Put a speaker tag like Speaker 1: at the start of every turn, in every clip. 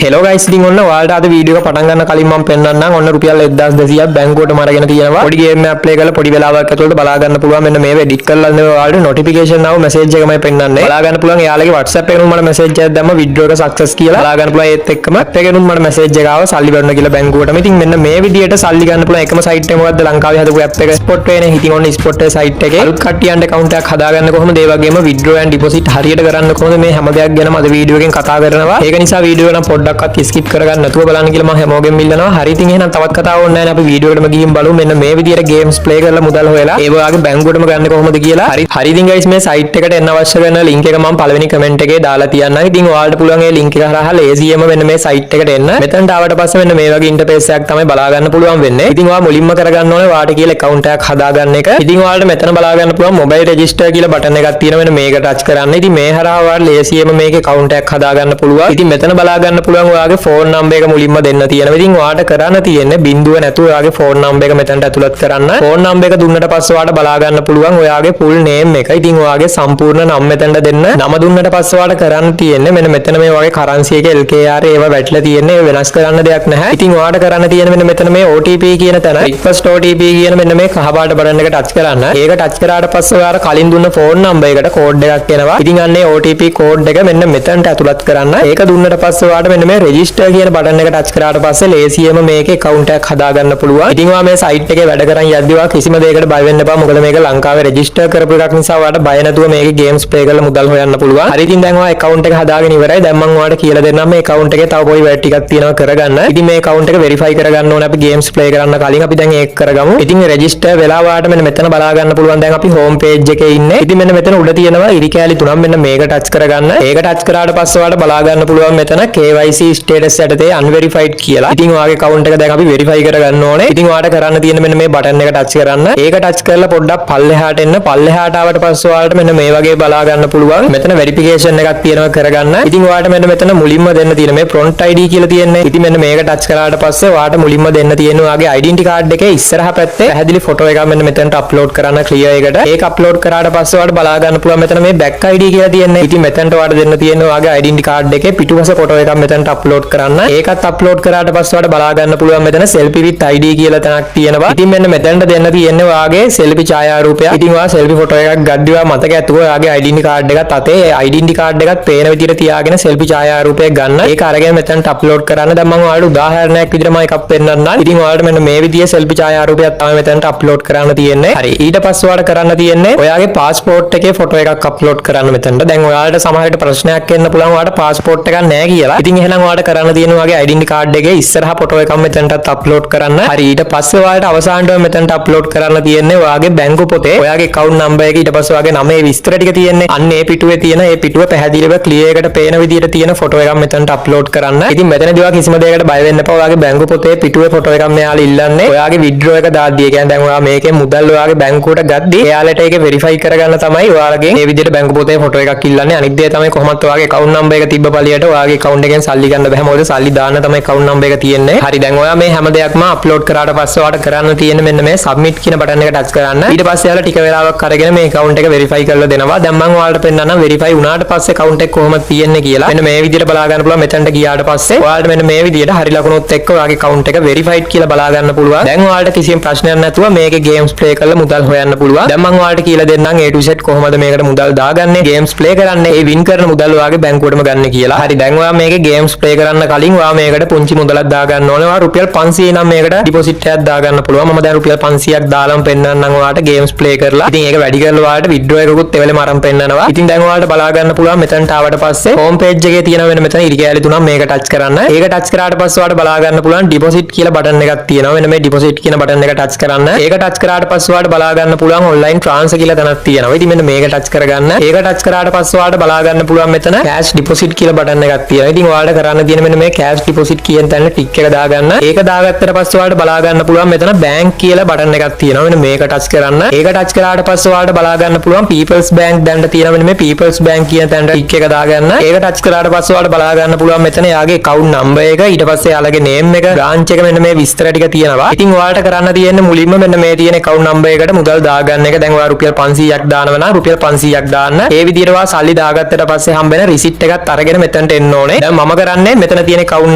Speaker 1: Hello guys ඉතින් ඔන්න ඔයාලට අද වීඩියෝ එක පටන් ගන්න කලින් මම පෙන්නන්නම් ඔන්න රුපියල් 1200ක් බැංකුවටම අරගෙන තියෙනවා පොඩි ගේම් එකක් ප්ලේ කරලා පොඩි වෙලාවක් ඇතුළත බලා ගන්න පුළුවන් මෙන්න මේව එඩිට් කරලා ඉන්න ඔයාලට නොටිෆිකේෂන් ආව මැසේජ් එකමයි පෙන්නන්නේ බලා ගන්න පුළුවන් එයාලගේ WhatsApp එකෙන් මට මැසේජ් එකක් දැම්ම විඩ්‍රෝ එක සක්සස් කියලා බලා ගන්න පුළුවන් ඒත් එක්කම ඇප් එකෙන් මට මැසේජ් එක ආව සල්ලි වරන කියලා බැංකුවටම ඉතින් මෙන්න මේ විදියට සල්ලි ගන්න පුළුවන් එකම සයිට් එක මොකද්ද ලංකාවේ හදපු ඇප් එක ස්පොට් වේනේ ඉතින් ඔන්න ස්පොට් වේ සයිට් එකේ අලුත් කට්ටියන්ට account එකක් හදාගන්න කොහොමද ඒ වගේම විඩ්‍රෝ and deposit හරියට කරන්න කොහොමද මේ හැම දෙයක් ගැනම අද වීඩියෝ එකෙන් කතා කරනවා ඒක නිසා වීඩියෝ එක නම් පොඩ්ඩක්වත් skip කරගන්න නැතුව බලන්න කියලා මම හැමෝගෙම ඉල්ලනවා. හරි ඉතින් එහෙනම් තවත් කතාවක් ඕනේ නැහැ නේ අපි වීඩියෝ එකටම ගිහින් බලමු. මෙන්න මේ විදියට ගේම්ස් ප්ලේ කරලා මුදල් හොයලා ඒ වගේ බැංකුවටම ගන්න කොහොමද කියලා. හරි ඉතින් guys මේ සයිට් එකට එන්න අවශ්‍ය කරන link එක මම පළවෙනි කමෙන්ට් එකේ දාලා තියන්නම්. ඉතින් ඔයාලට පුළුවන් ඒ link එක හරහා ලේසියෙම මෙන්න මේ සයිට් එකට එන්න. මෙතනට ආවට පස්සේ මෙන්න මේ වගේ ඉන්ටර්ෆේස් එකක් තමයි බලා ගන්න පුළුවන් වෙන්නේ. ඉතින් ඔයා මුලින්ම කරගන්න ඕනේ වාට කියලා account එකක් හදාගන්න එක. ඉතින් ඔයාලට මෙතන බලා ගන්න පුළුවන් mobile register කියලා බටන් එකක් තියෙනවා. මෙන්න මේක ටච් කරන්න. ඉතින් මේ හරහා ඔයාලට ලේසියෙම මේකේ account එකක් හදාගන්න පුළුවන්. ඉතින් මෙතන බලා ගන්න පුළුවන් ඔයාගේ phone number එක මුලින්ම දෙන්න තියෙනවා. ඉතින් ඔයාට කරන්න තියෙන්නේ බිඳුව නැතුව ඔයාගේ phone number එක මෙතනට ඇතුළත් කරන්න. phone number එක දුන්නට පස්සේ ඔයාට බලා ගන්න පුළුවන් ඔයාගේ full name එක. ඉතින් ඔයාගේ සම්පූර්ණ නම මෙතනට දෙන්න. නම දුන්නට පස්සේ ඔයාට කරන්න තියෙන්නේ මෙන්න මෙතන මේ වගේ currency එකේ LKR ඒවා වැටලා තියෙන්නේ. ඒ වෙනස් කරන්න දෙයක් නැහැ. ඉතින් ඔයාට කරන්න තියෙන්නේ මෙන්න මෙතන මේ OTP කියන තැන request OTP කියන මෙන්න මේ කහ පාට බටන් එක ටච් කරන්න. ඒක ටච් කරාට පස්සේ ඔයාලා කලින් දුන්න phone number එකට code එකක් එනවා. ඉතින් අන්නේ OTP code එක මෙන්න මෙතනට ඇතුළත් කරන්න. ඒක දුන්නට පස්සේ ඔයාට මෙන්න මේ register කියන බටන් එක ටච් කරාට පස්සේ ලේසියෙම මේකේ account එකක් හදාගන්න පුළුවන්. ඉතින් ඔයා මේ site එකේ වැඩ කරන් යද්දී ඔයා කිසිම දෙයකට බය වෙන්න එපා. මොකද මේක ලංකාවේ register කරපු එකක් නිසා ඔයාට බය නැතුව මේකේ games play කරලා මුදල් හොයන්න පුළුවන්. හරි ඉතින් දැන් ඔයා account එක හදාගෙන ඉවරයි. දැන් මම ඔයාලට කියලා දෙන්නම් මේ account එකේ තව පොඩි වැඩ ටිකක් තියෙනවා කරගන්න. ඉතින් මේ account එක verify කරගන්න ඕනේ අපි games play කරන්න කලින් අපි දැන් ඒක කරගමු. ඉතින් register වෙලා ඔයාලට මෙන්න මෙතන බලා ගන්න පුළුවන්. දැන් අපි home page එකේ ඉන්නේ. ඉතින් මෙන්න මෙතන උඩ තියෙනවා ඉරි කෑලි තුනක් මෙන්න මේක touch කරගන්න. ඒක touch කරාට පස්සේ ඔයාලට බලා ගන්න පුළුවන් මෙතන KYC status යටතේ unverified කියලා. ඉතින් ඔයාගේ account එක දැන් අපි verify කරගන්න ඕනේ. ඉතින් ඔයාලට කරන්න තියෙන මෙන්න මේ බටන් එක touch කරන්න. ඒක touch කරලා පොඩ්ඩක් පල්ලෙහාට එන්න. පල්ලෙහාට ආවට පස්සේ ඔයාලට මෙන්න මේ වගේ බලා ගන්න පුළුවන්. මෙතන verification එකක් තියෙනවා කරගන්න. ඉතින් ඔයාලට මෙතන මුලින්ම දෙන්න තියෙන මේ front ID කියලා තියෙන්නේ. ඉතින් මෙන්න මේක touch කරාට පස්සේ ඔයාලට මුලින්ම දෙන්න තියෙන ඔයාගේ identity card එකේ ඉස්සරහා පැත්තේ පැහැදිලි photo එකක් මෙන්න මෙතනට upload කරන්න clear එකට. ඒක upload කරාට පස්සේ ඔයාලට බලා ගන්න පුළුවන් මෙතන මේ back ID කියලා තියෙන්නේ. ඉතින් මෙතනට ඔයාලට දෙන්න තියෙන ඔයාගේ identity card එකේ පිටුපස photo එකක් මෙතනට upload කරන්න. ඒකත් upload කරාට පස්සේ ඔයාලට බලා ගන්න පුළුවන් මෙතන selfie with ID කියලා තැනක් තියෙනවා. ඉතින් මෙන්න මෙතනට දෙන්න තියෙන්නේ ඔයාගේ selfie ඡායාරූපයක්. ඉතින් ඔයා selfie photo එකක් ගද්දී ඔයා මතක ඇතුව ඔයාගේ identity card එකත් අතේ identity card එකත් පේන විදිහට තියාගෙන selfie ඡායාරූපයක් ගන්න. ඒක අරගෙන මෙතනට upload කරන්න. දැන් මම ඔයාලට උදාහරණයක් විදිහට මම එකක් පෙන්නන්නම්. ඉතින් ඔයාලට මෙන්න මේ විදිහේ selfie ඡායාරූපයක් තමයි මෙතනට upload කරන්න තියෙන්නේ. හරි. ඊට පස්සේ ඔයාලට කරන්න තියෙන්නේ ඔයාගේ passport එකේ photo එකක් upload කරන්න මෙතනට. දැන් ඔයාලට සමහරවිට ප්‍රශ්නයක් එන්න පුළුවන් ඔයාලට passport එකක් නැහැ කියලා. ඉතින් එහෙනම් ඔයාලට කරන්න තියෙන්නේ ඔයාගේ identity card එකේ ඉස්සරහා photo එකක් මෙතනටත් upload කරන්න. හරි. ඊට පස්සේ ඔයාලට අවසානට මෙතනට upload කරන්න තියෙන්නේ ඔයාගේ බැංකු පොතේ ඔයාගේ account number එක ඊට පස්සේ ඔයාගේ නමේ විස්තර ටික තියෙන්නේ. අන්න ඒ පිටුවේ තියෙන ඒ පිටුව පැහැදිලිව clear එකට පේන විදිහට තියෙන photo එකක් මෙතනට upload කරන්න. ඉතින් මෙතනදී ඔයා කිසිම දෙයකට බය වෙන්න එපා. ඔයාගේ බැංකු පොතේ පිටුවේ photo එකක් මෙයාලා ඉල්ලන්නේ. ඔයාගේ withdraw එක දාද්දී. ඒ කියන්නේ දැන් ඔයා මේකේ මුදල් ඔයාගේ බැංකුවට ගද්දී එයාලට ඒක verify කරගන්න තමයි ඔයාලගෙන් මේ විදිහට බැංකු පොතේ photo එකක් ඉල්ලන්නේ. අනිත් දේ තමයි කොහොමද ඔයාගේ account number එක තිබ්බ පළියට ඔයාගේ account එකෙන් සල්ලි ගන්න බෑ. මොකද සල්ලි දාන්න තමයි account number එක තියෙන්නේ. හරි දැන් ඔයා මේ හැම දෙයක්ම upload කරාට පස්සේ ඔයාලට කරන්න තියෙන්නේ මෙන්න මේ submit කියන බටන් එක touch කරන්න. ඊට පස්සේ ඔයාලා ටික වෙලාවක් අරගෙන මේ account එක verify කරලා දෙනවා. දැන් මම ඔයාලට පෙන්නන්නම් verify වුණාට පස්සේ account එක කොහොමද තියෙන්නේ කියලා. මෙන්න මේ විදිහට බලා ගන්න පුළුවන්. මෙතනට ගියාට පස්සේ ඔයාලට මෙන්න මේ විදිහට හරි ලකුණුත් එක්ක ඔයාගේ account එක verified කියලා බලා ගන්න පුළුවන්. දැන් ඔයාලට කිසිම ප්‍රශ්නයක් නැතුව මේකේ games play කරලා මුදල් හොයන්න පුළුවන්. දැන් මම ඔයාලට කියලා දෙන්නම් A to Z කොහොමද මේකට මුදල් දාගන්නේ, games play කරන්නේ, ඒ win කරන මුදල් ඔයාගේ බැංකුවටම ගන්න කියලා. හරි දැන් ඔයා මේකේ games play කරන්න කලින් ඔයා මේකට පුංචි මුදලක් දාගන්න ඕනේ. ඔයා රුපියල් 500 නම් මේකට deposit එකක් දාගන්න පුළුවන්. මම දැන් රුපියල් 500ක් දාලාම පෙන්නන්නම් ඔයාලට games play කරලා. ඉතින් ඒක වැඩි කරලා ඔයාලට withdraw එකකුත් එවෙලෙම අරන් පෙන්නනවා. ඉතින් දැන් ඔයාලට බලා ගන්න පුළුවන් මෙතනට ආවට පස්සේ home page එකේ තියෙන වෙන මෙතන ඉරි කෑලි තුනක් මේක touch කරන්න. ඒක touch කරාට පස්සේ ඔයාලට බලා ගන්න පුළුවන් deposit කියලා බටන් එකක් තියෙනවා. මෙන්න මේ deposit කියන බටන් එක touch කරන්න. ඒක touch කරාට පස්සේ ඔයාලට බලා ගන්න පුළුවන් online transfer කියලා තැනක් තියෙනවා. ඉතින් මෙන්න මේක touch කරගන්න. ඒක touch කරාට පස්සේ ඔයාලට බලා ගන්න පුළුවන් මෙතන cash deposit කියලා බටන් එකක් තියෙනවා. ඉතින් ඔයාලට කරන්න තියෙන මෙන්න මේ cash deposit කියන තැන ටික් එක දාගන්න. ඒක දාගත්තට පස්සේ ඔයාලට බලා ගන්න පුළුවන් මෙතන bank කියලා බටන් එකක් තියෙනවා. මෙන්න මේක touch කරන්න. ඒක touch කරාට පස්සේ ඔයාලට බලා ගන්න පුළුවන් people's bank දැන්ට තියෙන මෙන්න මේ people's bank කියන තැනට ටික් එක දාගන්න. ඒක touch කරාට පස්සේ ඔයාලට බලා ගන්න පුළුවන් මෙතන යාගේ account number එක ඊට පස්සේ යාලගේ name එක branch එක මෙන්න මේ විස්තර ටික තියෙනවා. ඉතින් ඔයාලට කරන්න තියෙන්නේ මුලින්ම මෙන්න මේ තියෙන account number එකට මුදල් දාගන්න එක. දැන් ඔයා රුපියල් 500ක් දානවා නම් රුපියල් 500ක් දාන්න. ඒ විදිහට ඔයා සල්ලි දාගත්තට පස්සේ හම්බෙන receipt එකත් අරගෙන මෙතනට එන්න ඕනේ. දැන් මම කරන්නේ මෙතන තියෙන account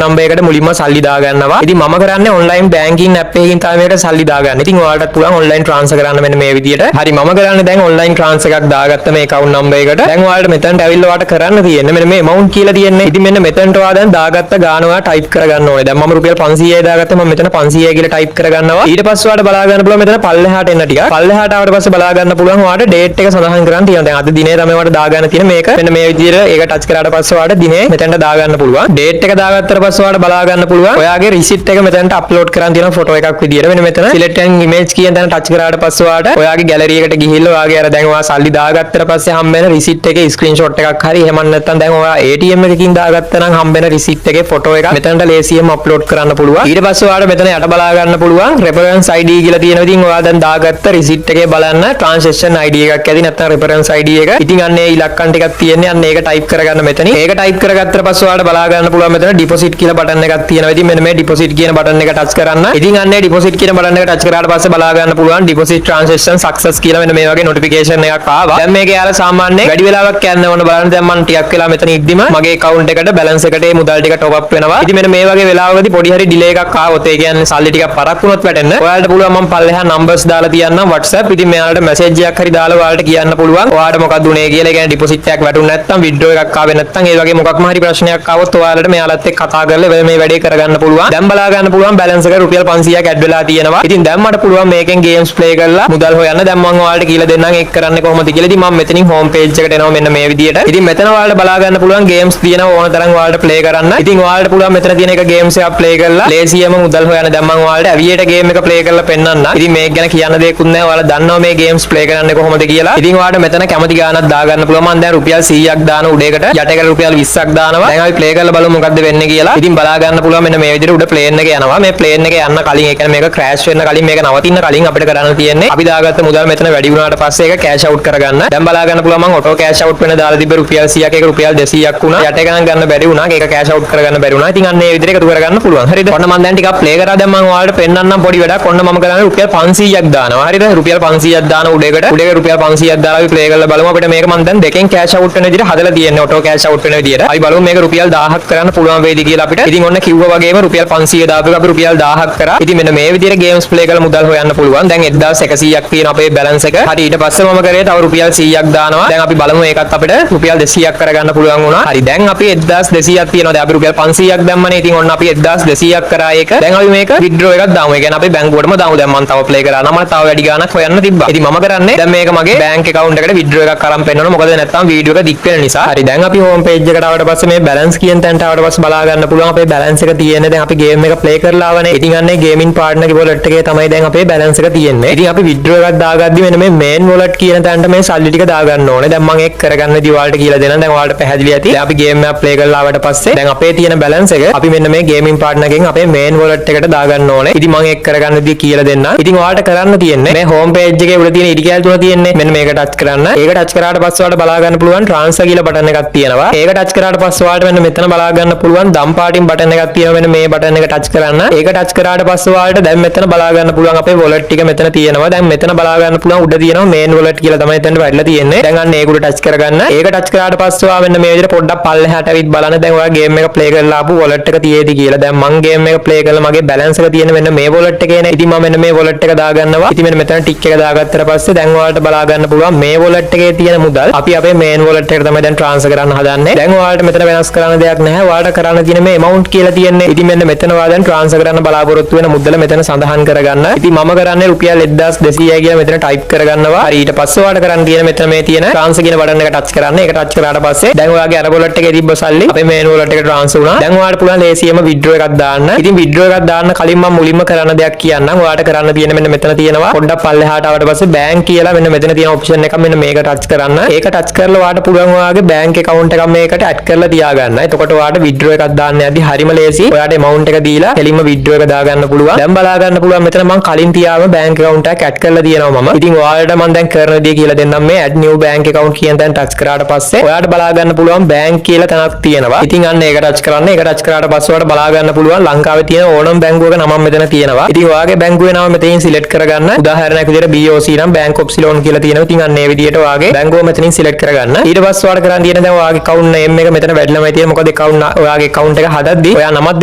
Speaker 1: number එකට මුලින්ම සල්ලි දාගන්නවා. ඉතින් මම කරන්නේ online banking app එකකින් තමයි මේකට සල්ලි දාගන්න. ඉතින් ඔයාලටත් පුළුවන් online transfer කරන්න මෙන්න මේ විදියට. හරි මම කරන්නේ දැන් online transfer එකක් දාගත්ත මේ account number එකට. දැන් ඔයාලට මෙතනට ඇවිල්ලා ඔයාලට කරන්න තියෙන්නේ මෙන්න මේ amount කියලා තියෙන්නේ. ඉතින් මෙන්න මෙතනට ඔයා දැන් දාගත්ත ගාණ ඔයා type කරගන්න ඕනේ. දැන් මම රුපියල් 500යි දාගත්තා. මම මෙතන 500යි කියලා type කරගන්නවා. ඊට පස්සේ ඔයාලට බලා ගන්න පුළුවන් මෙතන පල්ලෙහාට එන්න ටිකක්. පල්ලෙහාට ආවට පස්සේ බලා ගන්න පුළුවන් ඔයාලට date එක සඳහන් කරන්න තියෙනවා. දැන් අද දිනේ තමයි ඔයාලට දාගන්න තියෙන මේක. මෙන්න මේ විදියට ඒක touch කරාට පස්සේ ඔයාලට දිනේ මෙතනට දාගන්න පුළුවන්. date එක දාගත්තට පස්සේ ඔයාලට බලා ගන්න පුළුවන් ඔයාගේ receipt එක මෙතනට upload කරන්න තියෙන photo එකක් විදියට. මෙන්න මෙතන select an image කියන තැන touch කරාට පස්සේ ඔයාලට ඔයාගේ gallery එකට ගිහිල්ලා ඔයාගේ අර දැන් ඔයා සල්ලි දාගත්තට පස්සේ හම්බෙන receipt එකේ screenshot එකක් හරි එහෙම නැත්නම් දැන් ඔයා ATM එකකින් දාගත්තා නම් හම්බෙන receipt එකේ photo එකක් මෙතනට ලේසියෙන්ම upload කරන්න පුළුවන්. ඊට පස්සේ ඔයාලට මෙතන යට බලා ගන්න පුළුවන් reference ID කියලා තියෙනවා. ඉතින් ඔයා දැන් දාගත්ත receipt එකේ බලන්න transaction ID එකක් ඇති නැත්නම් reference ID එක. ඉතින් අන්න ඒ ඉලක්කම් ටිකක් තියෙන්නේ. අන්න ඒක type කරගන්න මෙතනින්. ඒක type කරගත්තට පස්සේ ඔයාලට බලා ගන්න පුළුවන් මෙතන deposit කියලා button එකක් තියෙනවා. ඉතින් මෙන්න මේ deposit කියන button එක touch කරන්න. ඉතින් අන්න ඒ deposit කියන button එක touch කරාට පස්සේ බලා ගන්න පුළුවන් deposit transaction success කියලා මෙන්න මේ වගේ notification එකක් ආවා. දැන් මේක යාලා සාමාන්‍යයෙන් වැඩි වෙලාවක් යන්න ඕන බලන්න. දැන් මම ටිකක් වෙලා මෙතන ඉද්දිම මගේ account එකට balance එකට මේ මුදල් ටික top up වෙනවා. ඉතින් මෙන්න මේ වගේ වෙලාවකදී පොඩි හරි delay එකක් ආවොත් ඒ කියන්නේ සල්ලි ටිකක් පරක් වුණොත් වැටෙන්න. ඔයාලට පුළුවන් මම පල්ලෙහා numbers දාලා තියන්නම් WhatsApp. ඉතින් මෙයාලට message එකක් හරි දාලා ඔයාලට කියන්න පුළුවන්. ඔයාලට මොකක්ද උනේ කියලා. ඒ කියන්නේ deposit එකක් වැටුනේ නැත්නම් withdraw එකක් ආවේ නැත්නම් ඒ වගේ මොකක්ම හරි ප්‍රශ්නයක් ආවොත් ඔයාලට මෙයාලත් එක්ක කතා කරලා මේ වැඩේ කරගන්න පුළුවන්. දැන් බලා ගන්න පුළුවන් balance එක රුපියල් 500ක් add වෙලා තියෙනවා. ඉතින් දැන් මට පුළුවන් මේකෙන් games play කරලා මුදල් හොයන්න. දැන් මම ඔයාලට කියලා දෙන්නම් ඒක කරන්නේ කොහොමද කියලා. ඉතින් මම මෙතනින් home page එකට එනවා මෙන්න මේ විදියට. ඉතින් මෙතන ඔයාලට බලා ගන්න පුළුවන් games තියෙනවා ඕන තරම් ඔයාලට play කරන්න. ඉතින් ඔයාලට පුළුවන් මෙතන තියෙන එක games එකක් play කරලා ලේසියෙන්ම මුදල් හොයන්න. දැන් මම ඔයාලට aviator game එක play කරලා පෙන්නන්න. ඉතින් මේක ගැන කියන්න දෙයක්වත් නැහැ. ඔයාලා දන්නවා මේ games play කරන්නේ කොහොමද කියලා. ඉතින් ඔයාලට මෙතන කැමති ගාණක් දාගන්න පුළුවන්. මම දැන් රුපියල් 100ක් දාන උඩේකට යටේකට රුපියල් 20ක් දානවා. දැන් අපි play කරලා බලමු මොකද්ද වෙන්නේ කියලා. ඉතින් බලා ගන්න පුළුවන් මෙන්න මේ විදිහට උඩ plane එක යනවා. මේ plane එක යන්න කලින් ඒ කියන්නේ මේක crash වෙන්න කලින් මේක නවතින්න කලින් අපිට කරන්න තියෙන්නේ අපි දාගත්ත මුදල් මෙතන වැඩි වුණාට පස්සේ ඒක cash out කරගන්න. දැන් බලා ගන්න පුළුවන් මම auto cash out වෙන දාලා තිබ්බ රුපියල් 100ක් ඒක රුපියල් 200ක් වුණා. යට ගණන් ගන්න බැරි වුණා. ඒක cash out කරගන්න බැරි වුණා. ඉතින් අන්න ඒ විදිහට එකතු කරගන්න පුළුවන්. හරිද? ඔන්න මම දැන් ටිකක් play කරා. දැන් මම ඔයාලට පෙන්නන්නම් පොඩි වැඩක්. ඔන්න මම කරන්නේ රුපියල් 500ක් දානවා. හරිද? රුපියල් 500ක් දාන උඩේකට රුපියල් 500ක් දාලා අපි play කරලා බලමු අපිට මේක මම දැන් දෙකෙන් cash out වෙන විදිහට හදලා තියෙන්නේ. auto cash out වෙන විදිහට. අපි බලමු මේක රුපියල් 1000ක් කරන්න පුළුවන් වේද කියලා අපිට. ඉතින් ඔන්න කිව්වා වගේම රුපියල් 500 දාපු එක අපි රුපියල් 1000ක් කරා. ඉතින් මෙන්න මේ විදිහට games play කරලා මුදල් හොයන්න පුළුවන්. දැන් 1100ක් තියෙන අපේ balance එක. හරි ඊට පස්සේ මම කරේ තව රුපියල් 100ක් දානවා. දැන් අපි බලමු ඒකත් අපිට රුපියල් 200ක් කරගන්න පුළුවන් වුණා. හරි දැන් අපි 1200ක් තියෙනවා. දැන් අපි රුපියල් 500ක් දැම්මනේ. ඉතින් ඔන්න අපි 1200ක් කරා ඒක. දැන් අපි මේක withdraw එකක් දාමු. ඒ කියන්නේ අපි බැංකුවටම දාමු. දැන් මම තව play කරා නම් මම තව වැඩි ගාණක් හොයන්න තිබ්බා. ඉතින් මම කරන්නේ දැන් මේක මගේ bank account එකට withdraw එකක් අරන් පෙන්නනවා. මොකද නැත්තම් වීඩියෝ එක දික් වෙන නිසා. හරි දැන් අපි home page එකට ආවට පස්සේ මේ balance කියන තැනට ආවට පස්සේ බලා ගන්න පුළුවන් අපේ balance එක තියෙන්නේ. දැන් අපි game එක play කරලා ආවනේ. ඉතින් අන්නේ gaming partner ගේ wallet එකේ තමයි දැන් අපේ balance එක තියෙන්නේ. ඉතින් අපි withdraw එකක් දාගද්දි මෙන්න මේ main wallet කියන තැනට මේ සල්ලි ටික දාගන්න ඕනේ. දැන් මම ඒක කරගන්න දී ඔයාලට කියලා දෙනවා. දැන් ඔයාලට පැහැදිලි ඇති. දැන් අපි game එක play කරලා ආවට පස්සේ දැන් අපේ තියෙන balance එක අපි මෙන්න මේ gaming partner ගෙන් අපේ main wallet එකට දාගන්න ඕනේ. ඉතින් මම ඒක කරගන්න දී කියලා දෙන්නම්. ඉතින් ඔයාලට කරන්න තියෙන්නේ මේ home page එකේ උඩ තියෙන ඉරි කැල් තුන තියෙන්නේ. මෙන්න මේක touch කරන්න. ඒක touch කරාට පස්සේ ඔයාලට බලා ගන්න පුළුවන් transfer කියලා button එකක් තියෙනවා. ඒක touch කරාට පස්සේ ඔයාලට මෙන්න මෙතන බලා ගන්න පුළුවන් දම් පාටින් button එකක් තියෙනවා. මෙන්න මේ button එක touch කරන්න. ඒක touch කරාට පස්සේ ඔයාලට දැන් මෙතන බලා ගන්න පුළුවන් අපේ wallet ටික මෙතන තියෙනවා. දැන් මෙතන බලා ගන්න පුළුවන් උඩ තියෙනවා main wallet කියලා තමයි එතනට වැටලා තියෙන්නේ. දැන් අන්න ඒක උඩ touch කරගන්න. ඒක touch කරාට පස්සේ ඔයා මෙන්න මේ විදිහට පොඩ්ඩක් පල්ලෙහාට ඇවිත් බලන්න. දැන් ඔයා game එක play කරලා ආපු wallet එක තියේදී කියලා. දැන් මං game එක play කරලා මගේ balance එක තියෙන මෙන්න මේ wallet එකේනේ. ඉතින් මම මෙන්න මේ wallet එක දාගන්නවා. ඉතින් මෙන්න මෙතන tick එක දාගත්තට පස්සේ දැන් ඔයාලට බලා ගන්න පුළුවන් මේ wallet එකේ තියෙන මුදල් අපි අපේ main wallet එකට තමයි දැන් transfer කරන්න හදන්නේ. දැන් ඔයාලට මෙතන වෙනස් කරන්න දෙයක් නැහැ. ඔයාලට කරන්න තියෙන මේ amount කියලා තියෙන්නේ. ඉතින් මෙන්න මෙතන ඔයා දැන් transfer කරන්න බලාපොරොත්තු වෙන මුදල මෙතන සඳහන් කරගන්න. ඉතින් මම කරන්නේ රුපියල් 1200යි කියලා මෙතන type කරගන්නවා. හරි ඊට පස්සේ ඔයාලට කරන්න තියෙන මෙතන මේ තියෙන transfer කියන button එක touch කරන්න. ඒක touch කරාට පස්සේ දැන් ඔයාගේ අර wallet එකේ තිබ්බ සල්ලි අපේ main wallet එකට transfer වුණා. දැන් ඔයාලට පුළුවන් ලේසියෙම withdraw එකක් දාන්න. ඉතින් withdraw එකක් දාන්න කලින් මම මුලින්ම කරන්න දෙයක් කියන්නම්. ඔයාලට කරන්න තියෙන මෙන්න මෙතන තියෙනවා. පොඩ්ඩක් පල්ලෙහාට ආවට පස්සේ bank කියලා මෙන්න මෙතන තියෙන option එක මෙන්න මේක touch කරන්න. ඒක touch කරලා ඔයාලට පුළුවන් ඔයාගේ bank account එකක් මේකට add කරලා තියාගන්න. එතකොට ඔයාලට withdraw එකක් දාන්න යද්දි හරිම ලේසි. ඔයාලට amount එක දීලා කෙලින්ම withdraw එක දාගන්න පුළුවන්. දැන් බලා ගන්න පුළුවන් මෙතන මම කලින් තියාම bank account එකක් add කරලා තියෙනවා මම. ඉතින් ඔයාලට මම දැන් කරන දේ කියලා දෙන්නම් මේ add new bank account කියන තැන touch කරාට පස්සේ ඔයාලට බලා ගන්න පුළුවන් bank කියලා තැනක් තියෙනවා. ඉතින් අන්න ඒක touch කරන්න. ඒක touch කරාට පස්සේ ඔයාලට බලා ගන්න පුළුවන් ලංකාවේ තියෙන ඕනම බැංකුවක නමක් මෙතන තියෙනවා. ඉතින් ඔයාගේ බැංකුවේ නම මෙතනින් select කරගන්න. උදාහරණයක් විදිහට BOC නම් Bank of Ceylon කියලා තියෙනවා. ඉතින් අන්න ඒ විදිහට ඔයාගේ බැංකුව මෙතනින් select කරගන්න. ඊට පස්සේ ඔයාලට කරන්න තියෙන දැන් ඔයාගේ account name එක මෙතන වැඩිලාමයි තියෙන්නේ. මොකද account ඔයාගේ account එක හදද්දී ඔයා නමක්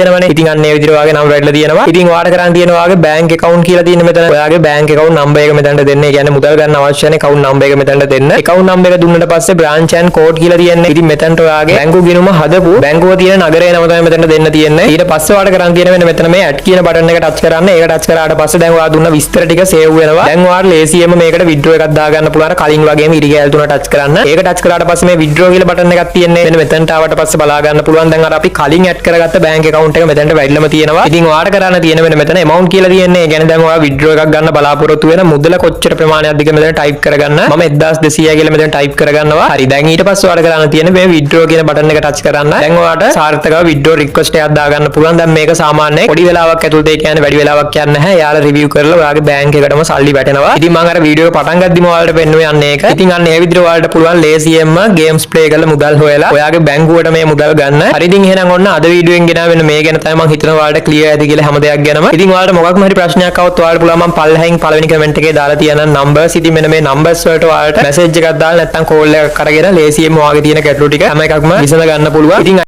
Speaker 1: දෙනවනේ. ඉතින් අන්න ඒ විදිහට ඔයාගේ නම වැටලා තියෙනවා. ඉතින් ඔයාට කරන්න තියෙනවා ඔයාගේ bank account කියලා තියෙන මෙතන ඔයාගේ bank account number එක මෙතනට දෙන්න. ඒ කියන්නේ මුදල් ගන්න අවශ්‍ය නැහැ account number එක මෙතනට දෙන්න. account number එක දුන්නට පස්සේ branch and code කියලා තියෙන්නේ. ඉතින් මෙතනට ඔයාගේ බැංකුව ගිණුම හදපු බැංකුව තියෙන නගරේ නම තමයි මෙතනට දෙන්න තියෙන්නේ. ඊට පස්සේ ඔයාට කරන්න තියෙන මෙතන මේ add කියන button එක touch කරන්න. ඒක touch කරාට පස්සේ දැන් ඔයා දුන්න විස්තර ටික save වෙනවා. දැන් ඔයාට ලේසියෙන්ම මේකට withdraw එකක් දාගන්න පුළුවන්. කලින් වගේම ඉරි කැල් තුන touch කරන්න. ඒක touch කරාට පස්සේ මේ withdraw කියලා button එකක් තියෙන්නේ. මෙන්න මෙතනට ආවට පස්සේ බලා ගන්න පුළුවන්. දැන් අර අපි කලින් add කරගත්ත bank account එක මෙතනට වැඩිලම තියෙනවා. ඉතින් ඔයාට කරන්න තියෙන මෙතන amount කියලා තියෙන්නේ. ඒ කියන්නේ දැන් ඔයා withdraw එකක් ගන්න බලාපොරොත්තු වෙන මුදල කොච්චර ප්‍රමාණයක්ද කියලා මෙතන type කරගන්න. මම 1200 කියලා මෙතන type කරගන්නවා. හරි. දැන් ඊට පස්සේ ඔයාට කරන්න තියෙන්නේ මේ withdraw කියන button එක touch කරන්න. දැන් ඔයාට සාර්ථකව withdraw request එකක් දාගන්න පුළුවන්. දැන් මේක සාමාන්‍යයෙන් පොඩි වෙලාවක් ඇතුළත ඒ කියන්නේ වැඩි වෙලාවක් යන්නේ නැහැ. යාලා review කරලා ඔයාගේ bank එකටම සල්ලි වැටෙනවා. ඉතින් මම අර වීඩියෝ එක පටන් ගද්දිම ඔයාලට පෙන්නුවේ අන්න ඒක. ඉතින් අන්න ඒ විදිහට ඔයාලට පුළුවන් ලේසියෙන්ම games play කරලා මුදල් හොයලා ඔයාගේ බැංකුවට මේ මුදල් ගන්න. හරි ඉතින් එහෙනම් ඔන්න අද වීඩියෝෙන් ගෙනාවෙන්න මේ ගැන තමයි මම හිතනවා ඔයාලට clear ඇති කියලා හැම දෙයක් ගැනම. ඉතින් ඔයාලට මොකක්ම හරි ප්‍රශ්නයක් આવොත් ඔයාලට පුළුවන් මම පල්ලෙහින් පළවෙනි comment එකේ දාලා තියෙන numbers. ඉතින් මෙන්න මේ numbers වලට ඔයාලට message එකක් දාලා නැත්නම් call එකක් කරගෙන ලේසියෙන්ම ඔයාගේ තියෙන ගැටලු ටික හැම එකක්ම විසඳ ගන්න පුළුවන්. ඉතින්